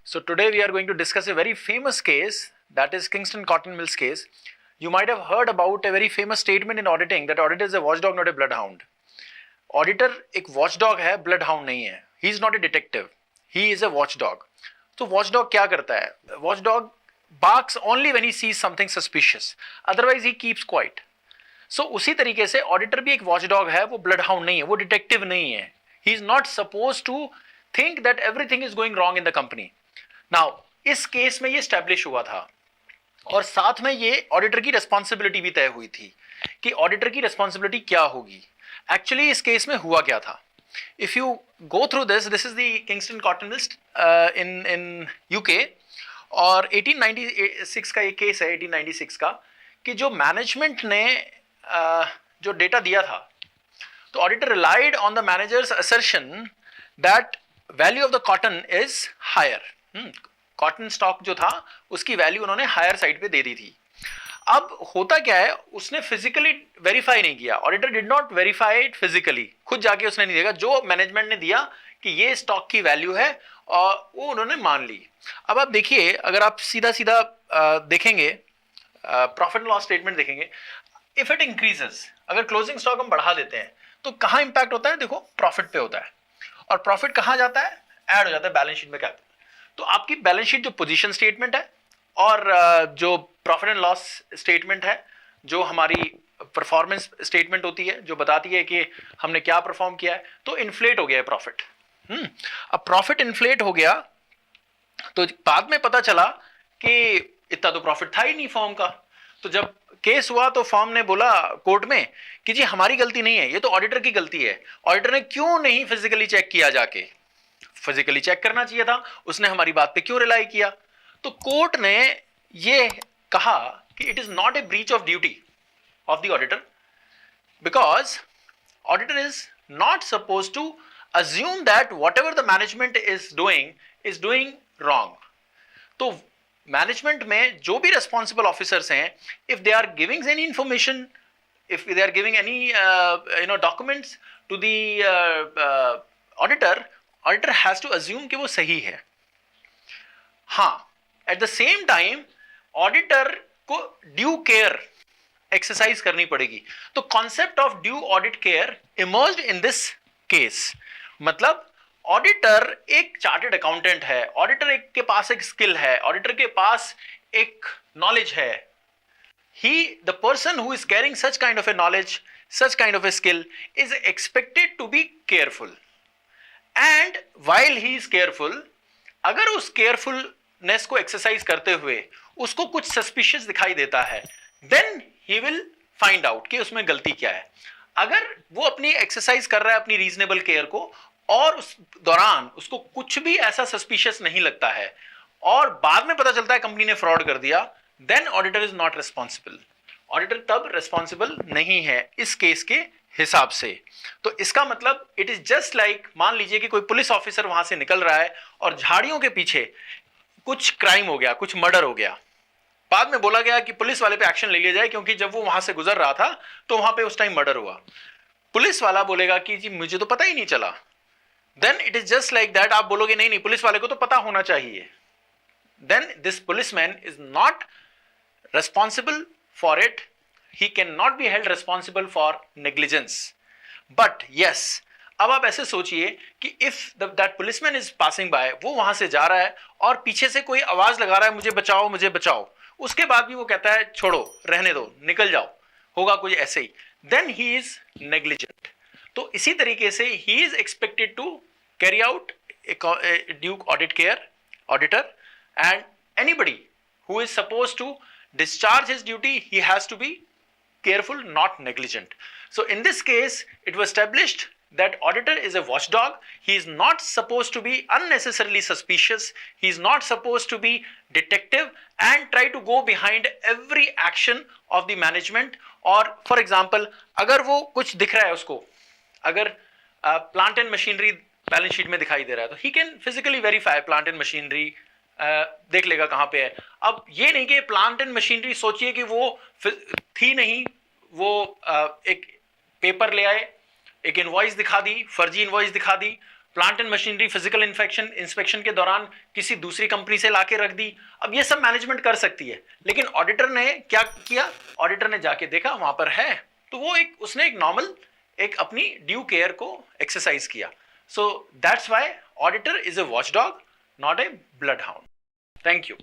So today we are going to discuss a very famous case, that is Kingston Cotton Mills case. You might have heard about a very famous statement in auditing that auditor is a watchdog, not a bloodhound. Auditor एक watchdog है, bloodhound नहीं है. He is not a detective. He is a watchdog. तो watchdog क्या करता है? Watchdog barks only when he sees something suspicious. Otherwise he keeps quiet. So उसी तरीके से auditor भी एक watchdog है, वो bloodhound नहीं है, वो detective नहीं है. He is not supposed to think that everything is going wrong in the company. Now इस केस में ये स्टैब्लिश हुआ था और साथ में ये ऑडिटर की रिस्पॉन्सिबिलिटी भी तय हुई थी कि ऑडिटर की रिस्पॉन्सिबिलिटी क्या होगी. एक्चुअली इस केस में हुआ क्या था? If you go through this is the Kingston cotton mills in UK और 1896 का ये केस है, 1896 का, कि जो मैनेजमेंट ने जो डेटा दिया था, तो auditor relied on the manager's assertion that value of the cotton is higher. Cotton stock जो था उसकी वैल्यू उन्होंने हायर साइड पे दे दी थी. अब होता क्या है, उसने फिजिकली वेरीफाई नहीं किया. Auditor did not verify it physically, खुद जाके उसने नहीं देखा. जो मैनेजमेंट ने दिया कि ये स्टॉक की वैल्यू है और वो उन्होंने मान ली. अब आप देखिए, अगर आप सीधा सीधा देखेंगे, प्रॉफिट एंड लॉस स्टेटमेंट देखेंगे, इफ इट इंक्रीजेस, अगर क्लोजिंग स्टॉक हम बढ़ा देते हैं तो कहाँ इंपैक्ट होता है? देखो, प्रॉफिट पे होता है. और प्रॉफिट कहाँ जाता है? ऐड हो जाता है बैलेंस शीट में. कैपिटल. तो आपकी बैलेंस शीट जो पोजीशन स्टेटमेंट है और जो प्रॉफिट एंड लॉस स्टेटमेंट है, जो हमारी परफॉर्मेंस स्टेटमेंट होती है, जो बताती है कि हमने क्या परफॉर्म किया है, तो इन्फ्लेट हो गया है प्रॉफिट. अब प्रॉफिट इन्फ्लेट हो गया तो बाद में पता चला कि इतना तो प्रॉफिट था ही नहीं फर्म का. तो जब केस हुआ तो फर्म ने बोला कोर्ट में कि जी हमारी गलती नहीं है, ये तो ऑडिटर की गलती है. ऑडिटर ने क्यों नहीं फिजिकली चेक किया? जाके फिजिकली चेक करना चाहिए था. उसने हमारी बात पे क्यों रिलाई किया? तो कोर्ट ने ये कहा कि it is not a breach of duty of the auditor, because auditor is not suppose to assume that whatever the management is doing wrong. तो मैनेजमेंट में जो भी रेस्पॉन्सिबल ऑफिसर्स हैं, if they are giving any information, if they are giving any documents to the auditor, auditor has to assume कि वो सही है. हाँ, at the same time auditor को ड्यू केयर एक्सरसाइज करनी पड़ेगी. तो concept of due audit care emerged in this case. मतलब ऑडिटर एक चार्टर्ड अकाउंटेंट है, ऑडिटर के पास एक स्किल है, ऑडिटर के पास एक नॉलेज है. the person who is carrying such kind of a knowledge, such kind of a skill is expected to be careful. And while he is careful, अगर उस carefulness को एक्सरसाइज करते हुए उसको कुछ सस्पिशियस दिखाई देता है, then he will find out कि उसमें गलती क्या है. अगर वो अपनी एक्सरसाइज कर रहा है अपनी रीजनेबल केयर को और उस दौरान उसको कुछ भी ऐसा सस्पिशियस नहीं लगता है और बाद में पता चलता है कंपनी ने फ्रॉड कर दिया, then auditor is not responsible. Auditor तब रिस्पॉन्सिबल नहीं है इस केस के हिसाब से. तो इसका मतलब इट इज जस्ट लाइक, मान लीजिए कि कोई पुलिस ऑफिसर वहां से निकल रहा है और झाड़ियों के पीछे कुछ क्राइम हो गया, कुछ मर्डर हो गया. बाद में बोला गया कि पुलिस वाले पे एक्शन ले लिया जाए क्योंकि जब वो वहां से गुजर रहा था तो वहां पे उस टाइम मर्डर हुआ. पुलिस वाला बोलेगा कि जी मुझे तो पता ही नहीं चला. Then it is just like that. आप बोलोगे नहीं नहीं, पुलिस वाले को तो पता होना चाहिए. Then this policeman is not responsible for it. He cannot be held responsible for negligence. But yes, अब आप ऐसे सोचिए कि if that policeman is passing by, वो वहां से जा रहा है और पीछे से कोई आवाज लगा रहा है मुझे बचाओ मुझे बचाओ, उसके बाद भी वो कहता है छोड़ो, रहने दो, निकल जाओ, होगा कुछ ऐसे ही, then he is negligent. तो इसी तरीके से he is expected to carry out a due audit care, auditor, and anybody who is supposed to discharge his duty, he has to be careful, not negligent. So in this case, it was established that auditor is a watchdog. He is not supposed to be unnecessarily suspicious. He is not supposed to be detective and try to go behind every action of the management. और for example, अगर वो कुछ दिख रहा है उसको, अगर plant and machinery balance sheet में दिखाई दे रहा है, तो he can physically verify plant and machinery, देख लेगा कहां पे है. अब ये नहीं कि प्लांट एंड मशीनरी सोचिए कि वो थी नहीं, वो एक पेपर ले आए, एक इनवॉइस दिखा दी, फर्जी इनवॉइस दिखा दी, plant and machinery physical inspection के दौरान किसी दूसरी कंपनी से लाके रख दी, अब ये सब मैनेजमेंट कर सकती है। लेकिन ऑडिटर ने क्या किया, ऑडिटर ने जाके देखा वहां पर है, तो वो उसने एक नॉर्मल एक अपनी ड्यू केयर को एक्सरसाइज किया। So that's why auditor is a watchdog, not a blood hound. Thank you.